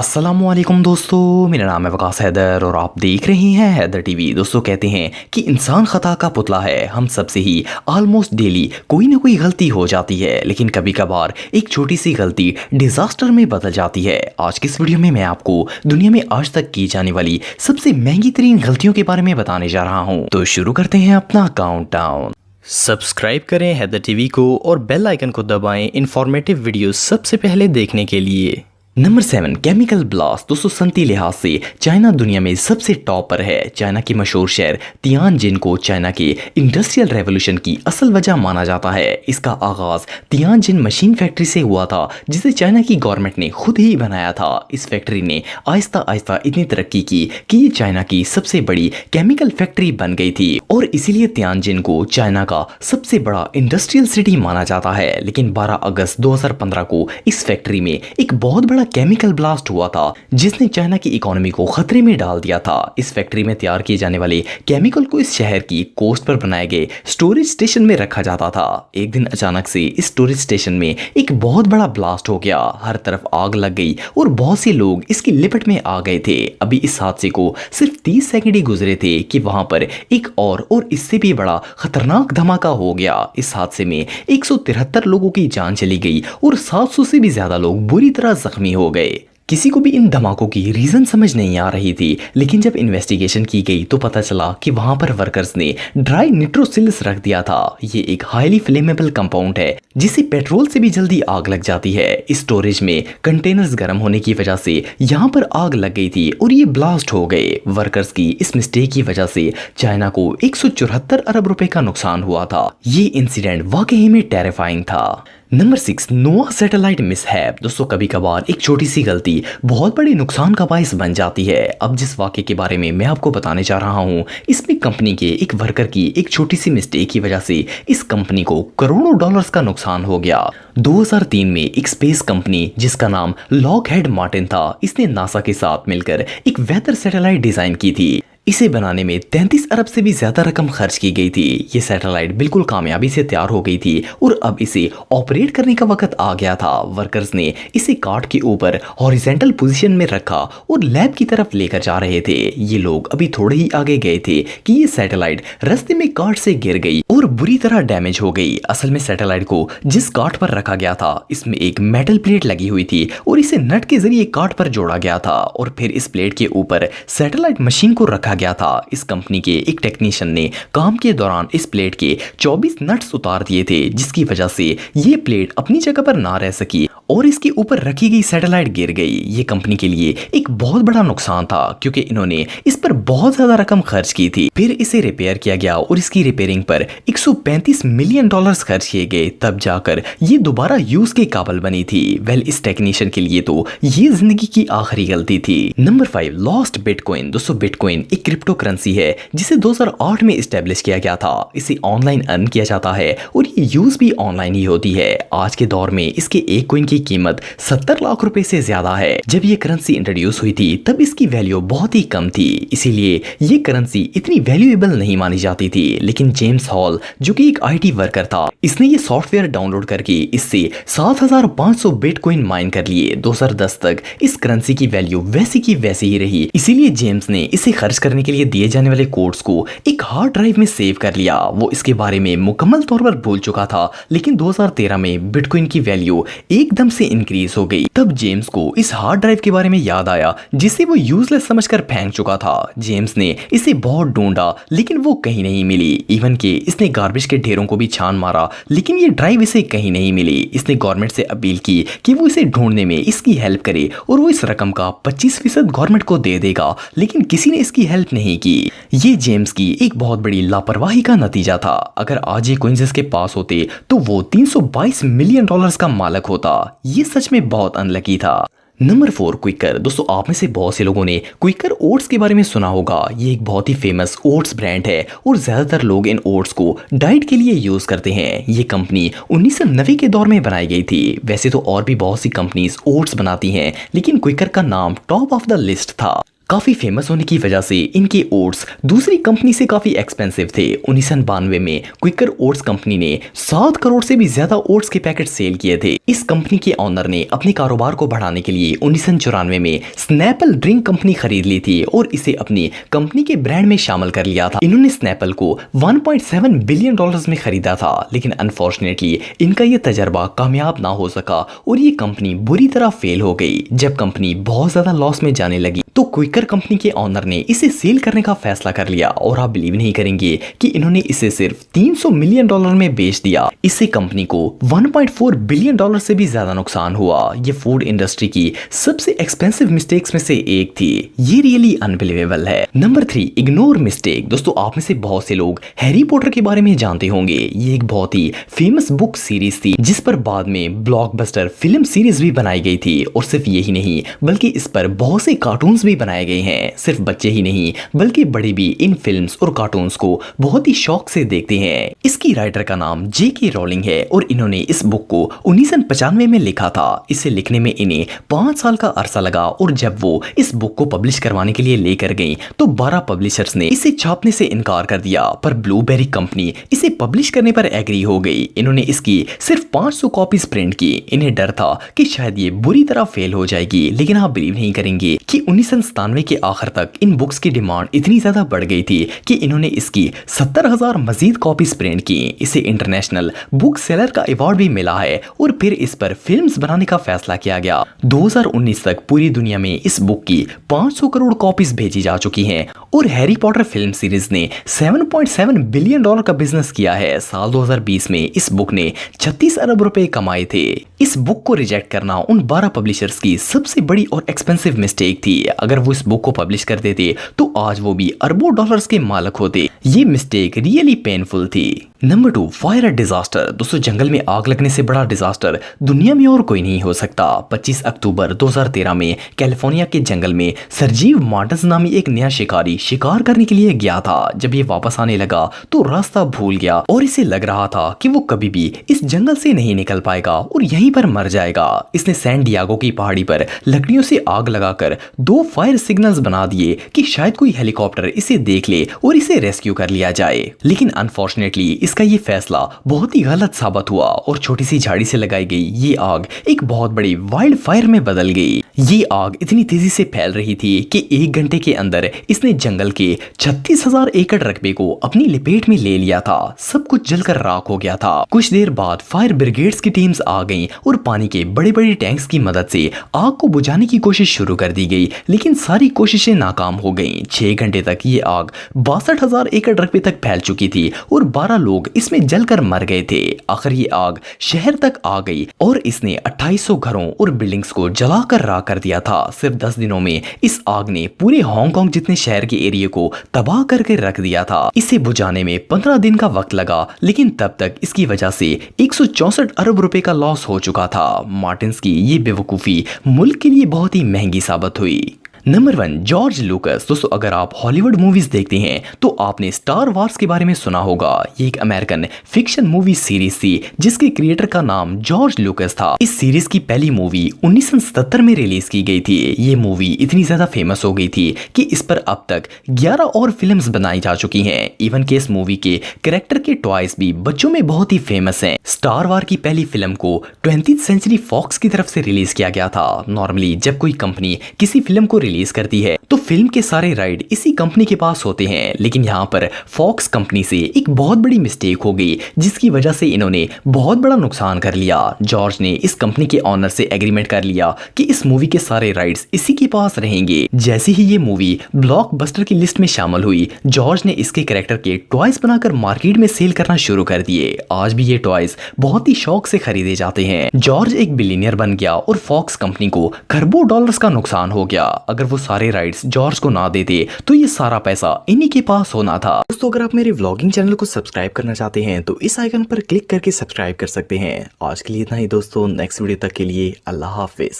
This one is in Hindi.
अस्सलामुअलैकुम दोस्तों, मेरा नाम है वकास हैदर और आप देख रहे हैं हैदर टीवी। दोस्तों कहते हैं कि इंसान खता का पुतला है। हम सबसे ही ऑलमोस्ट डेली कोई ना कोई गलती हो जाती है, लेकिन कभी कभार एक छोटी सी गलती डिजास्टर में बदल जाती है। आज की इस वीडियो में मैं आपको दुनिया में आज तक की जाने वाली सबसे महंगी तरीन गलतियों के बारे में बताने जा रहा हूँ। तो शुरू करते हैं अपना काउंटडाउन। सब्सक्राइब करें हैदर टीवी को और बेल आइकन को दबाएं इंफॉर्मेटिव वीडियो सबसे पहले देखने के लिए। Number 7, chemical blast. दोस्तों सनती लिहाज से चाइना दुनिया में सबसे टॉप पर है। चाइना की मशहूर शहर तियानजिन को चाइना के इंडस्ट्रियल रेवोल्यूशन की असल वजह माना जाता है। इसका आगाज तियानजिन मशीन फैक्ट्री से हुआ था, जिसे चाइना की गवर्नमेंट ने खुद ही बनाया था। इस फैक्ट्री ने आहिस्ता आहिस्ता इतनी तरक्की की कि ये चाइना की सबसे बड़ी केमिकल फैक्ट्री बन गई थी और इसीलिए तियानजिन को चाइना का सबसे बड़ा इंडस्ट्रियल सिटी माना जाता है। लेकिन 12 अगस्त 2015 को इस फैक्ट्री में एक बहुत बड़ा केमिकल ब्लास्ट हुआ था, जिसने चाइना की इकोनॉमी को खतरे में डाल दिया था। इस फैक्ट्री में तैयार किए जाने वाले केमिकल को इस शहर की कोस्ट पर बनाए गए स्टोरेज स्टेशन में रखा जाता था। एक दिन अचानक से इस स्टोरेज स्टेशन में एक बहुत बड़ा ब्लास्ट हो गया। हर तरफ आग लग गई और बहुत से लोग इसकी लिपट में आ गए थे। अभी इस हादसे को सिर्फ 30 सेकंड ही गुजरे थे कि वहां पर एक और इससे भी बड़ा खतरनाक धमाका हो गया। इस हादसे में 173 लोगों की जान चली गई और 700 से भी ज्यादा लोग बुरी तरह जख्मी हो गए। किसी को भी इन धमाकों की रीजन समझ नहीं आ रही थी, लेकिन जब इन्वेस्टिगेशन की गई तो पता चला कि वहां पर वर्कर्स ने ड्राई निट्रोसिल्स रख दिया था। ये एक हाईली फ्लेमेबल कंपाउंड है जिसे पेट्रोल से भी जल्दी आग लग जाती है। इस स्टोरेज में कंटेनर्स गर्म होने की वजह से यहाँ पर आग लग गई थी और ये ब्लास्ट हो गए। वर्कर्स की इस मिस्टेक की वजह से चाइना को 174 अरब रुपए का नुकसान हुआ था। ये इंसिडेंट वाकई में टेरिफाइंग था। नंबर 6, नोआ सैटेलाइट मिसहैप। दोस्तों कभी कभार एक छोटी सी गलती बहुत बड़े नुकसान का बायस बन जाती है। अब जिस वाक़े के बारे में मैं आपको बताने जा रहा हूँ, इसमें कंपनी के एक वर्कर की एक छोटी सी मिस्टेक की वजह से इस कंपनी को करोड़ों डॉलर्स का नुकसान हो गया। 2003 में एक स्पेस कंपनी जिसका नाम लॉकहेड मार्टिन था, इसने नासा के साथ मिलकर एक वेदर सैटेलाइट डिजाइन की थी। इसे बनाने में 33 अरब से भी ज्यादा रकम खर्च की गई थी। ये सैटेलाइट बिल्कुल कामयाबी से तैयार हो गई थी और अब इसे ऑपरेट करने का वक्त आ गया था। वर्कर्स ने इसे कार्ट के ऊपर हॉरिजॉन्टल पोजीशन में रखा और लैब की तरफ लेकर जा रहे थे। ये लोग अभी थोड़े ही आगे गए थे कि ये सैटेलाइट रास्ते में कार्ट से गिर गई और बुरी तरह डैमेज हो गई। असल में सैटेलाइट को जिस कार्ट पर रखा गया था, इसमें एक मेटल प्लेट लगी हुई थी और इसे नट के जरिए कार्ट पर जोड़ा गया था और फिर इस प्लेट के ऊपर सैटेलाइट मशीन को रखा गया था। इस कंपनी के एक टेक्नीशियन ने काम के दौरान इस प्लेट के 24 नट्स उतार दिए थे, जिसकी वजह से ये प्लेट अपनी जगह पर ना रह सकी और इसके ऊपर रखी गई सैटेलाइट गिर गई। ये कंपनी के लिए एक बहुत बड़ा नुकसान था क्योंकि इन्होंने इस पर बहुत ज्यादा रकम खर्च की थी। फिर इसे रिपेयर किया गया और इसकी रिपेयरिंग पर 135 मिलियन डॉलर्स खर्च किए गए, तब जाकर ये दोबारा यूज के काबिल बनी थी। वेल, इस टेक्नीशियन के लिए तो ये जिंदगी की आखिरी गलती थी। Number 5, lost bitcoin. दोस्तों बिटकॉइन एक क्रिप्टो करेंसी है जिसे 2008 में इस्टेब्लिश किया गया था। इसे ऑनलाइन अर्न किया जाता है और ये यूज भी ऑनलाइन ही होती है। आज के दौर में इसके एक कॉइन की कीमत 70 लाख रुपए से ज्यादा है। जब ये करेंसी इंट्रोड्यूस हुई थी तब इसकी वैल्यू बहुत ही कम थी, इसीलिए ये करेंसी इतनी वैल्यूएबल नहीं मानी जाती थी। लेकिन जेम्स हॉल जो कि एक IT वर्कर था, इसने ये सॉफ्टवेयर डाउनलोड करके इससे 7500 बिटकॉइन माइन कर लिए। 2010 तक इस करेंसी की वैल्यू वैसी की वैसी ही रही, इसीलिए जेम्स ने इसे खर्च करने के लिए दिए जाने वाले कोड्स को एक हार्ड ड्राइव में सेव कर लिया। वो इसके बारे में मुकम्मल तौर पर भूल चुका था, लेकिन 2013 में बिटकॉइन की वैल्यू एकदम से इंक्रीज हो गई। तब जेम्स को इस हार्ड ड्राइव के बारे में याद आया जिसे वो यूजलेस समझकर फेंक चुका था। जेम्स ने इसे बहुत ढूंढा लेकिन वो कहीं नहीं मिली। इवन के इसने गार्बेज के ढेरों को भी छान मारा, लेकिन ये ड्राइव इसे कहीं नहीं मिली। इसने गवर्नमेंट से अपील की कि वो इसे ढूंढने में इसकी हेल्प करे और वो इस रकम का 25% गवर्नमेंट को दे देगा, लेकिन किसी ने इसकी हेल्प नहीं की। ये जेम्स की एक बहुत बड़ी लापरवाही का नतीजा था। अगर आज ये कॉइंस इसके पास होते तो वो 322 मिलियन डॉलर्स का मालिक होता। ये सच में बहुत अनलकी था। Number 4, quicker. दोस्तों आप में से बहुत से लोगों ने क्विकर ओट्स के बारे में सुना होगा। ये एक बहुत ही फेमस ओट्स ब्रांड है और ज्यादातर लोग इन ओट्स को डाइट के लिए यूज करते हैं। ये कंपनी 1990 के दौर में बनाई गई थी। वैसे तो और भी बहुत सी कंपनीज ओट्स बनाती हैं, लेकिन क्विकर का नाम टॉप ऑफ द लिस्ट था। काफी फेमस होने की वजह से इनके ओट्स दूसरी कंपनी से काफी एक्सपेंसिव थे। 1992 में क्विकर ओट्स कंपनी ने 7 करोड़ से भी ज्यादा ओट्स के पैकेट सेल किए थे। इस कंपनी के ऑनर ने अपने कारोबार को बढ़ाने के लिए 1994 में स्नैपल ड्रिंक कंपनी खरीद ली थी और इसे अपनी कंपनी के ब्रांड में शामिल कर लिया था। इन्होंने स्नैपल को 1.7 बिलियन डॉलर्स में खरीदा था, लेकिन अनफॉर्चुनेटली इनका यह तजर्बा कामयाब ना हो सका और ये कंपनी बुरी तरह फेल हो गई। जब कंपनी बहुत ज्यादा लॉस में जाने लगी तो क्विकर कंपनी के ऑनर ने इसे सेल करने का फैसला कर लिया और आप बिलीव नहीं करेंगे कि इन्होंने इसे सिर्फ 300 मिलियन डॉलर में बेच दिया। इससे कंपनी को 1.4 बिलियन डॉलर से भी ज्यादा नुकसान हुआ। ये फूड इंडस्ट्री की सबसे एक्सपेंसिव मिस्टेक्स में से एक थी। ये रियली अनबिलीवेबल है। Number 3, ignore mistake. दोस्तों, आप में से बहुत से लोग हैरी पॉटर के बारे में जानते होंगे। ये एक बहुत ही फेमस बुक सीरीज थी जिस पर बाद में ब्लॉकबस्टर फिल्म सीरीज भी बनाई गई थी। और सिर्फ यही नहीं बल्कि इस पर बहुत से कार्टून भी बनाए गए हैं। सिर्फ बच्चे ही नहीं बल्कि बड़े भी इन फिल्म्स और कार्टून्स को बहुत ही शौक से देखते हैं। इसकी राइटर का नाम J.K. रॉलिंग है और इन्होंने इस बुक को 1995 में लिखा था। इसे लिखने में इन्हें 5 साल का अरसा लगा और जब वो इस बुक को पब्लिश करवाने के लिए लेकर गई तो 12 पब्लिशर्स ने इसे छापने से इनकार कर दिया, पर ब्लूबेरी कंपनी इसे पब्लिश करने पर एग्री हो गई। इन्होंने इसकी सिर्फ 500 कॉपीज प्रिंट की। इन्हें डर था कि शायद ये बुरी तरह फेल हो जाएगी, लेकिन आप बिलीव नहीं करेंगे कि 1997 के आखिर तक इन बुक्स की डिमांड इतनी ज्यादा बढ़ गई थी कि इन्होंने इसकी 70,000 मजीद कॉपीज प्रिंट की। इसे इंटरनेशनल बुक सेलर का अवार्ड भी मिला है और फिर इस पर फिल्म्स बनाने का फैसला किया गया। 2019 तक पूरी दुनिया में इस बुक की 500 करोड़ कॉपीज भेजी जा चुकी हैं और हैरी पॉटर फिल्म सीरीज ने 7.7 बिलियन डॉलर का बिजनेस किया है। साल 2020 में इस बुक ने 36 अरब रुपए कमाए थे। इस बुक को रिजेक्ट करना उन 12 पब्लिशर्स की सबसे बड़ी और एक्सपेंसिव मिस्टेक थी। अगर वो इस बुक को पब्लिश कर देते तो आज वो भी अरबों डॉलर्स के मालिक होते। ये मिस्टेक रियली पेनफुल थी। Number 2, fire disaster. दोस्तों, जंगल में आग लगने से बड़ा डिजास्टर दुनिया में और कोई नहीं हो सकता। 25 अक्टूबर 2013 में कैलिफोर्निया के जंगल में सरजीव मार्टिन्स नामी एक नया शिकारी शिकार करने के लिए गया था। जब ये वापस आने लगा तो रास्ता भूल गया और इसे लग रहा था कि वो कभी भी इस जंगल से नहीं निकल पाएगा और यहीं पर मर जाएगा। इसने सैन डियागो की पहाड़ी पर लकड़ियों से आग लगाकर 2 फायर सिग्नल्स बना दिए कि शायद कोई हेलीकॉप्टर इसे देख ले और इसे रेस्क्यू कर लिया जाए। लेकिन अनफॉर्चुनेटली इसका ये फैसला बहुत ही गलत साबित हुआ और छोटी सी झाड़ी से लगाई गई ये आग एक बहुत बड़ी वाइल्ड फायर में बदल गई। ये आग इतनी तेजी से फैल रही थी कि 1 घंटे के अंदर इसने जंगल के 36,000 एकड़ रकबे को अपनी लपेट में ले लिया था। सब कुछ जलकर राख हो गया था। कुछ देर बाद फायर ब्रिगेड्स की टीम्स आ गईं और पानी के बड़े बड़े टैंक्स की मदद से आग को बुझाने की कोशिश शुरू कर दी गई, लेकिन सारी कोशिशें नाकाम हो गईं। 6 घंटे तक ये आग 62,000 एकड़ रकबे तक फैल चुकी थी और 12 लोग इसमें जलकर मर गए थे। आखिर ये आग शहर तक आ गई और इसने 2800 घरों और बिल्डिंग्स को जलाकर राख कर दिया था। सिर्फ 10 दिनों में इस आग ने पूरे हांगकांग जितने शहर के एरिया को तबाह करके रख दिया था। इसे बुझाने में 15 दिन का वक्त लगा, लेकिन तब तक इसकी वजह से 164 अरब रुपए का लॉस हो चुका था। मार्टिन्स की ये बेवकूफी मुल्क के लिए बहुत ही महंगी साबित हुई। Number 1, George लूकस। दोस्तों, अगर आप हॉलीवुड मूवीज देखते हैं तो आपने स्टार वार्स के बारे में सुना होगा। ये एक अमेरिकन फिक्शन मूवी सीरीज थी जिसके क्रिएटर का नाम जॉर्ज लूकस था। इस सीरीज की पहली मूवी 1977 में रिलीज की गई थी। ये मूवी इतनी ज्यादा फेमस हो गई थी कि इस पर अब तक 11 और फिल्म्स बनाई जा चुकी हैं। इवन के इस मूवी के कैरेक्टर के टॉयज भी बच्चों में बहुत ही फेमस हैं। स्टार वार की पहली फिल्म को 20th सेंचुरी फॉक्स की तरफ से रिलीज किया गया था। नॉर्मली जब कोई कंपनी किसी फिल्म को रिलीज करती है तो फिल्म के सारे राइट इसी कंपनी के पास होते हैं, लेकिन यहाँ पर फॉक्स कंपनी से एक बहुत बड़ी मिस्टेक हो गई जिसकी वजह से इन्होंने बहुत बड़ा नुकसान कर लिया। जॉर्ज ने इस कंपनी के ऑनर से एग्रीमेंट कर लिया कि इस मूवी के सारे राइट्स इसी के पास रहेंगे। जैसे ही ये मूवी ब्लॉकबस्टर की लिस्ट में शामिल हुई, जॉर्ज ने इसके कैरेक्टर के टॉयज बनाकर मार्केट में सेल करना शुरू कर दिए। आज भी ये टॉयज बहुत ही शौक से खरीदे जाते हैं। जॉर्ज एक बिलियनियर बन गया और फॉक्स कंपनी को खरबों डॉलर्स का नुकसान हो गया। अगर वो सारे राइट्स जॉर्ज को ना देते तो ये सारा पैसा इन्हीं के पास होना था। दोस्तों, अगर आप मेरे व्लॉगिंग चैनल को सब्सक्राइब करना चाहते हैं तो इस आइकन पर क्लिक करके सब्सक्राइब कर सकते हैं। आज के लिए इतना ही दोस्तों, नेक्स्ट वीडियो तक के लिए अल्लाह हाफिज।